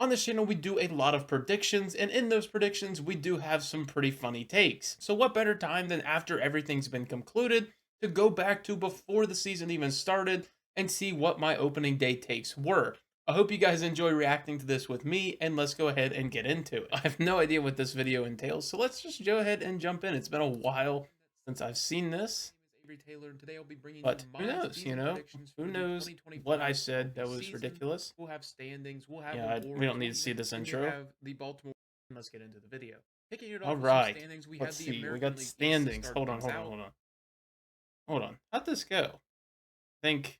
On this channel, we do a lot of predictions, and in those predictions, we do have some pretty funny takes. So what better time than after everything's been concluded to go back to before the season even started and see what my opening day takes were. I hope you guys enjoy reacting to this with me, and let's go ahead and get into it. I have no idea what this video entails, so let's just go ahead and jump in. It's been a while since I've seen this. Taylor, and today I'll be bringing But who knows, you know? Who knows what I said that was ridiculous? We'll have standings. We'll have Yeah, we don't need to see this intro. Have the Baltimore. Let's get into the video. Kicking it off All with right. standings. We Let's have the see. We American got League East to standings. start Hold on, things hold on, out. hold on. Hold on. How'd this go? I think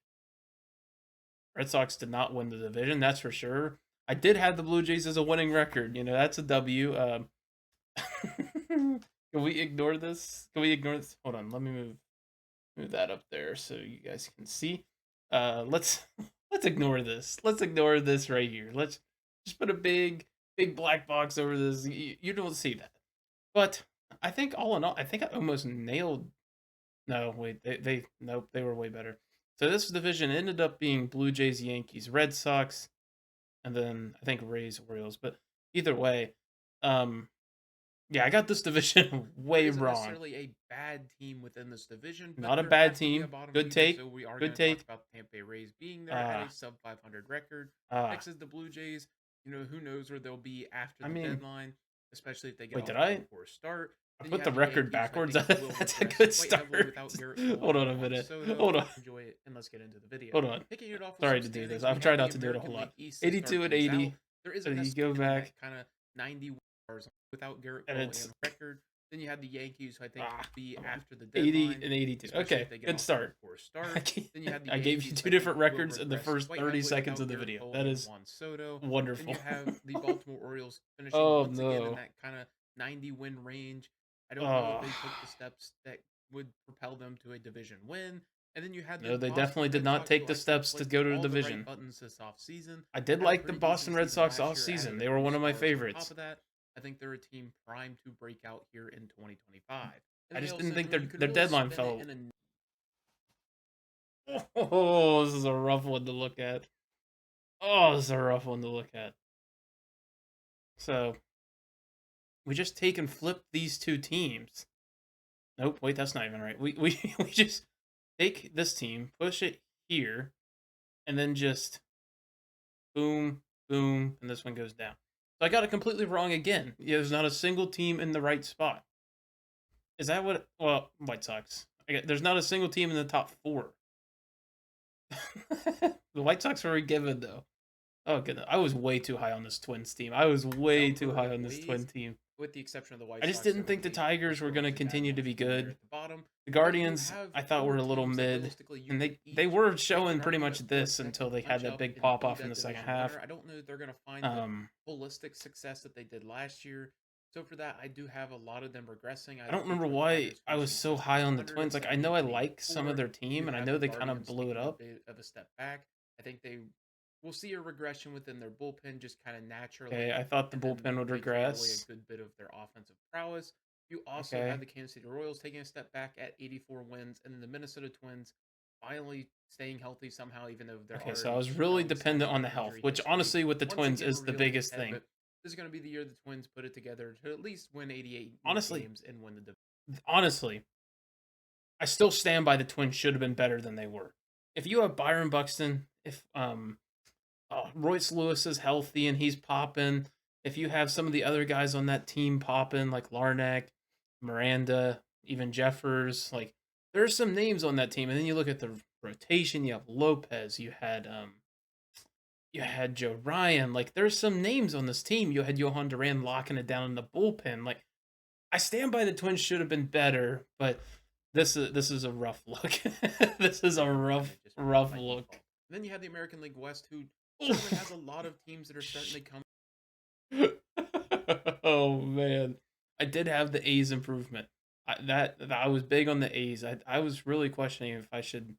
Red Sox did not win the division, that's for sure. I did have the Blue Jays as a winning record. You know, that's a W. Can we ignore this? Can we ignore this? Hold on. Let me move that up there so you guys can see. Let's ignore this. Let's ignore this right here. Let's just put a big black box over this. You don't see that. But I think all in all, I think I almost nailed. No, wait, they nope, they were way better. So this division ended up being Blue Jays, Yankees, Red Sox, and then I think Rays, Orioles. But either way, yeah, I got this division way Isn't wrong. necessarily a bad team within this division. Not a there bad has to be team. a bottom Good feeder, take. So we are Good gonna take. talk about the Tampa Bay Rays being there at a sub 500 record. Next is the Blue Jays. You know, who knows where they'll be after the deadline, especially if they get wait, off to a poor start. I put the record backwards. That's a good start. Hold on a minute. Hold on. Enjoy it, and let's get into the video. Hold on. Sorry to do this. I've tried not to do it a whole lot. 82 and 80. There so you go back. Kind of 90 wars without Garrett Cole and record. Then you had the Yankees, who I think would be after the80 deadline. and 82. Okay, good start. Then you had the I gave you two different records in the first 30 seconds of the video. That is wonderful. Then you have the Baltimore Orioles finishing once again in that kind of 90-win range. I don't know if they took the steps that would propel them to a division win. And then you had they definitely did not take the steps to go to the division. I did like the Boston Red Sox off season. They were one of my favorites. Top of that, I think they're a team primed to break out here in 2025. I just didn't think their deadline fell. Oh, this is a rough one to look at. Oh, this is a rough one to look at. So, we just take and flip these two teams. Nope, wait, that's not even right. We just take this team, push it here, and then just boom, boom, and this one goes down. So I got it completely wrong again. There's not a single team in the right spot. Is that what? Well, White Sox. There's not a single team in the top 4. The White Sox were given though. Oh goodness, I was way too high on this Twins team. I was way too high on this Twin team. With the exception of the White Sox. I just didn't think the Tigers were going to continue to be good. The Guardians, I thought were a little mid, and they were showing pretty much this until they had that big pop off in the second half. I don't know if they're going to find the holistic success that they did last year. So for that, I do have a lot of them regressing. I don't remember why I was so high on the Twins. Like, I know I like some of their team, and I know they kind of blew it up. Of a step back. I think we'll see a regression within their bullpen just kind of naturally. Okay, I thought the bullpen would regress. A good bit of their offensive prowess. You also had the Kansas City Royals taking a step back at 84 wins, and then the Minnesota Twins finally staying healthy somehow, even though they're so I was really dependent on the health, which honestly with the Twins is the biggest thing. This is going to be the year the Twins put it together to at least win 88 games and win the division. Honestly, I still stand by the Twins should have been better than they were. If you have Byron Buxton, if Royce Lewis is healthy and he's popping, if you have some of the other guys on that team popping like Larnach, Miranda, even Jeffers, like there's some names on that team. And then you look at the rotation, you have Lopez, you had Joe Ryan, like there's some names on this team. You had Johan Duran locking it down in the bullpen. Like I stand by the Twins should have been better, but this is a rough look. This is a rough look. And then you have the American League West, who certainly has a lot of teams that are starting to come. Oh man, I did have the A's improvement. I was big on the A's. I was really questioning if I should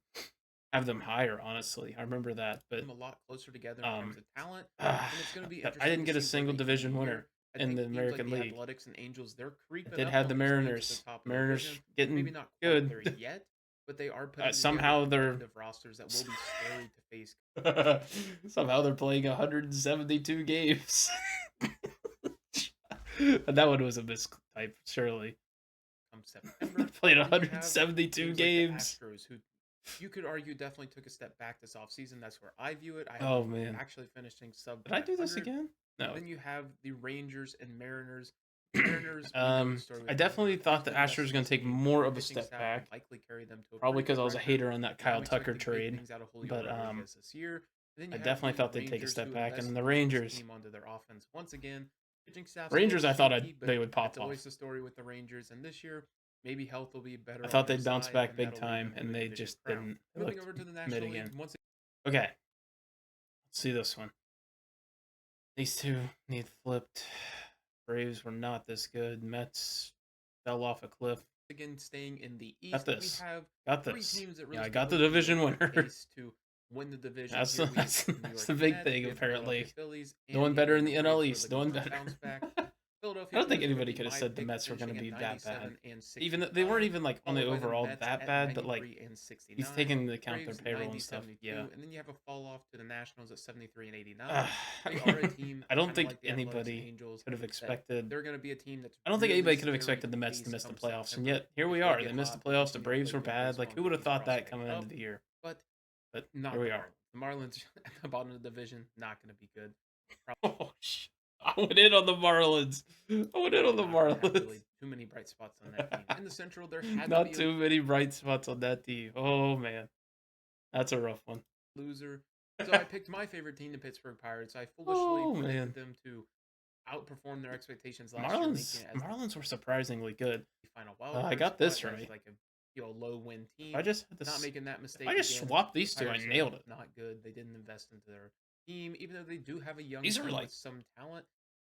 have them higher. Honestly, I remember that, but a lot closer together in terms of talent. And it's going to be. I didn't get a single division winner in the American League. Athletics and Angels, they're creeping. I did have the Mariners. Mariners getting maybe not good there yet. but they are putting together somehow they're competitive rosters that will be scary to face. somehow they're playing 172 games. That one was a mistype, surely. Come September, Played then you have 172 teams like the games. Astros, who you could argue definitely took a step back this offseason. That's where I view it. I have Oh them man, actually finishing sub did I do this 500. again? No. Then you have the Rangers and Mariners. Mariners, we know the story I with definitely Bumgarner. thought He's the been best Astros were in gonna this take league. more Their of a pitching step staff will back. likely carry them to a Probably pretty because good I was a record. hater on that And Kyle I'm Tucker expecting big trade. things out of Julio But Rodriguez this year. And then you I have definitely the thought they'd take a Rangers, step who back, and invested the in this Rangers. team onto their offense once again. Pitching staff's a Rangers, little I thought shaky, but they would pop that's off. always the story with the Rangers. And this year, maybe health will be better. I thought on their they'd bounce side, back and big that'll lead time, them to and a they division just crown. didn't. Moving over to the Mid National again. League, once Okay, let's see this one. These two need flipped. Braves were not this good. Mets fell off a cliff. again staying in the East, Got this. we have Got three this. teams that really Yeah, I stand got out the to be division in winner. pace to win the division. That's Here the, we have that's, the New that's York the big Mets, thing, we have apparently. Philadelphia Phillies, No and one the better in Atlanta the NL Braves, East. where No the one Mets better. bounce back. I Philadelphia don't think Phillies are anybody gonna be could have my said the pick, Mets were going to finishing be at that bad. 97 and 65, Even they weren't even like on the followed by the overall Mets that at bad, but like 93 and 69. he's taking into account their Braves payroll 90, and stuff. 72, Yeah. and then you have a fall off to the Nationals at 73 and 89. Uh, They are a team I don't kinda think like the Athletics and anybody Angels could have that expected. they're going to be a team that's I don't think really anybody could have scary expected the to Mets to face miss the come playoffs, and September. yet here If we they are. get They missed the hot, playoffs. The continue to Braves play were good bad. Like baseball, who and would have get thought that prospects coming up, into the year? but But not here we the are. Marlins. The Marlins at the bottom of the division, not going to be good. Oh, I went in on the Marlins. I went in on the Not gonna have Marlins. really too many bright spots on that team. In the Central, there had to Not be a too many bright spots on that team. Oh man, that's a rough one. loser. So I picked my favorite team, the Pittsburgh Pirates. I foolishly predicted them to outperform their expectations last year, making it as Marlins were surprisingly good. the final wild I card got this spot as right. like a low win team. I just had Not this. making that mistake. I just again. swapped these The two, I Pirates are nailed it. Not good. They didn't invest into their team, even though they do have a young These team are like with some talent.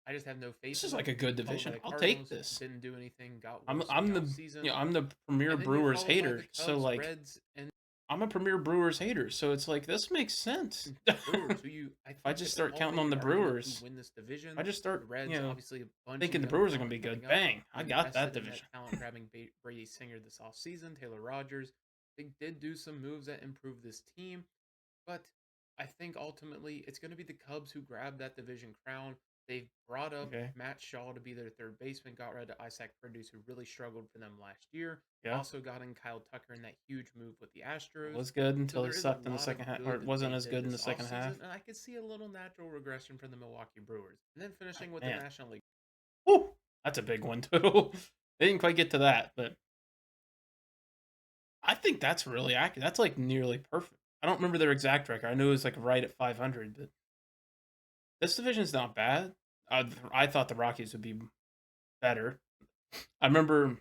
I just have no faith. this in is them. like a good Followed by division. the I'll Cardinals, take this. Didn't do anything. Got I'm worse I'm the season. I'm the premier And then you're Brewers followed by hater. the So Cubs, like Reds, and I'm a premier Brewers hater. So it's like this makes sense. Brewers, who you I If I think just could start counting on already the argue Brewers, who win this division. if I just start The Reds, obviously a bunch thinking of the young Brewers are gonna talent be good, coming up. bang, I You got that invested in division. talent grabbing Brady Singer this offseason, Taylor Rogers. They did do some moves that improved this team, but I think ultimately it's going to be the Cubs who grab that division crown. They've brought up Matt Shaw to be their third baseman, got rid of Isaac Produce, who really struggled for them last year. Yeah. Also got in Kyle Tucker in that huge move with the Astros. It was good until there he is sucked a in the lot second of half, good or it that wasn't they as did good in the this second half. offseason, and I could see a little natural regression from the Milwaukee Brewers. And then finishing with Man. the National League. Woo! That's a big one too. They didn't quite get to that, but I think that's really accurate. That's like nearly perfect. I don't remember their exact record. I knew it was like right at 500, but this division's not bad. I thought the Rockies would be better. I remember.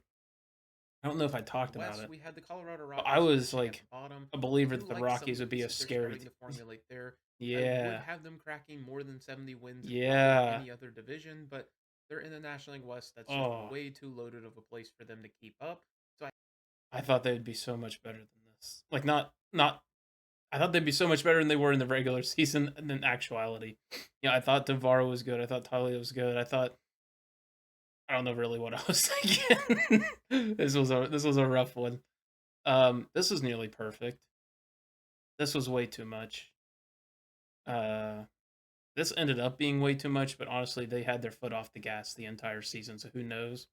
I don't know if I talked about West, it. we had the Colorado Rockies. I was finishing at like the bottom. a believer I that do the like Rockies some would be a pieces they're scary. starting to formulate there. I would Yeah, have them cracking more than 70 wins in Yeah. probably any other division, but they're in the National League West. That's just way too loaded of a place for them to keep up. So I thought they'd be so much better than this. Like not. I thought they'd be so much better than they were in the regular season than actuality. Yeah, I thought Devaro was good. I thought Talia was good. I don't know really what I was thinking. This was a rough one. This was nearly perfect. This was way too much. This ended up being way too much, but honestly, they had their foot off the gas the entire season, so who knows?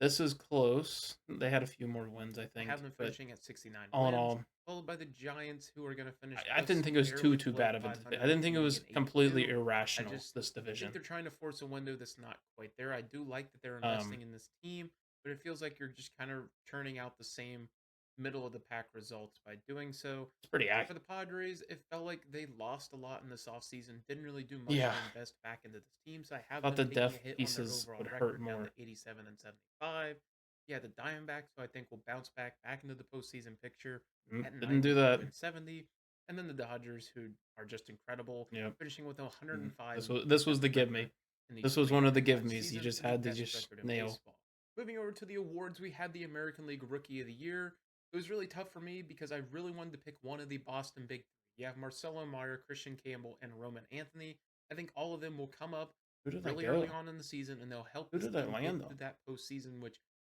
This is close. They had a few more wins, I think. have them finishing at 69 all in wins, all, followed by the Giants, who are going to finish. I didn't think it was too bad of a division. I didn't think it was completely irrational, this I think division. they're trying to force a window that's not quite there. I do like that they're investing in this team, but it feels like you're just kind of churning out the same middle of the pack results by doing so. It's pretty For accurate. the Padres, it felt like they lost a lot in this offseason, didn't really do much Yeah. to invest back into this team. So I have Thought them the taking depth a hit pieces on would their overall hurt record down more. to 87 and 75. Yeah, the Diamondbacks, who I think will bounce back into the postseason picture at Didn't do that. 70. And then the Dodgers, who are just incredible, Yep. finishing with 105. This was the give me. This was one of the give me's. You seasons, just the had to best just record in nail. baseball. Moving over to the awards, we had the American League Rookie of the Year. It was really tough for me because I really wanted to pick one of the Boston Big Three. You have Marcelo Meyer, Christian Campbell, and Roman Anthony. I think all of them will come up Who did really I go? early on in the season, and they'll help Who this did I team land get on? to that postseason, which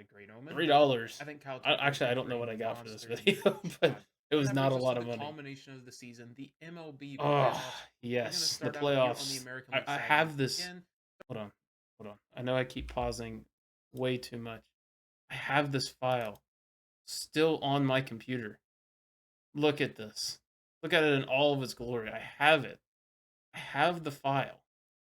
a great omen. $3. I think Kyle Tucker Actually, I will don't know bring what I got for this monsters video, into but God. it was That not brings a us lot to of the money. culmination of the season, the MLB Oh, playoffs. We're gonna yes, the start out here on the playoffs. American I, League I side have once this. again. Hold on. I know I keep pausing way too much. I have this file still on my computer. Look at this. Look at it in all of its glory. I have it. I have the file.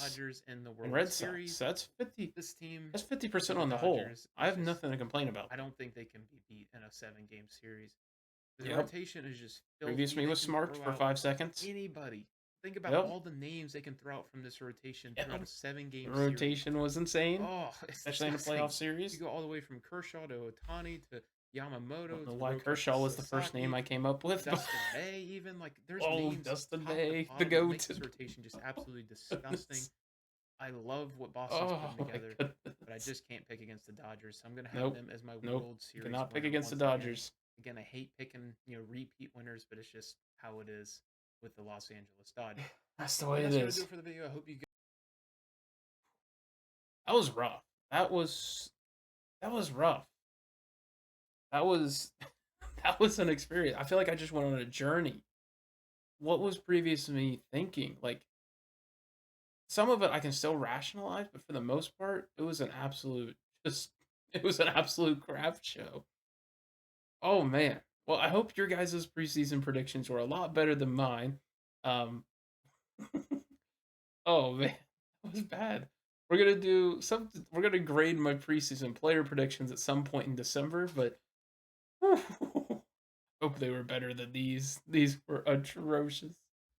Dodgers in the and World Red Sox. Series. That's 50. This team, That's 50% the on the whole. Dodgers, I have just nothing to complain about. I don't think they can be beat in a 7-game series. The Yep. rotation is just Previous filthy. me They was can smart throw for out 5 seconds. anybody. Think about Yep. all the names they can throw out from this rotation throughout Yep. a 7-game The series. rotation was insane, Oh, it's especially in a disgusting. playoff series. You go all the way from Kershaw to Otani to I Yamamoto don't know to why Roki Kershaw was the first name Sasaki, I came up with. Dustin May, even like there's Oh, names Dustin top May, to the bottom that make GOAT. this rotation just absolutely disgusting. Goodness. I love what Boston's Oh putting my together, goodness. but I just can't pick against the Dodgers. So I'm gonna have Nope. them as my Nope. World You Series cannot pick winner against the once again. Dodgers. Again, I hate picking repeat winners, but it's just how it is with the Los Angeles Dodgers. That's the way But it that's gonna is. do it for the video. I hope you guys. That was rough. That was rough. That was that was an experience. I feel like I just went on a journey. What was previous to me thinking? Like some of it I can still rationalize, but for the most part, it was an absolute just it was an absolute crap show. Oh man. Well, I hope your guys' preseason predictions were a lot better than mine. Um oh man, that was bad. We're gonna do something. We're gonna grade my preseason player predictions at some point in December, but hope they were better than these. These were atrocious.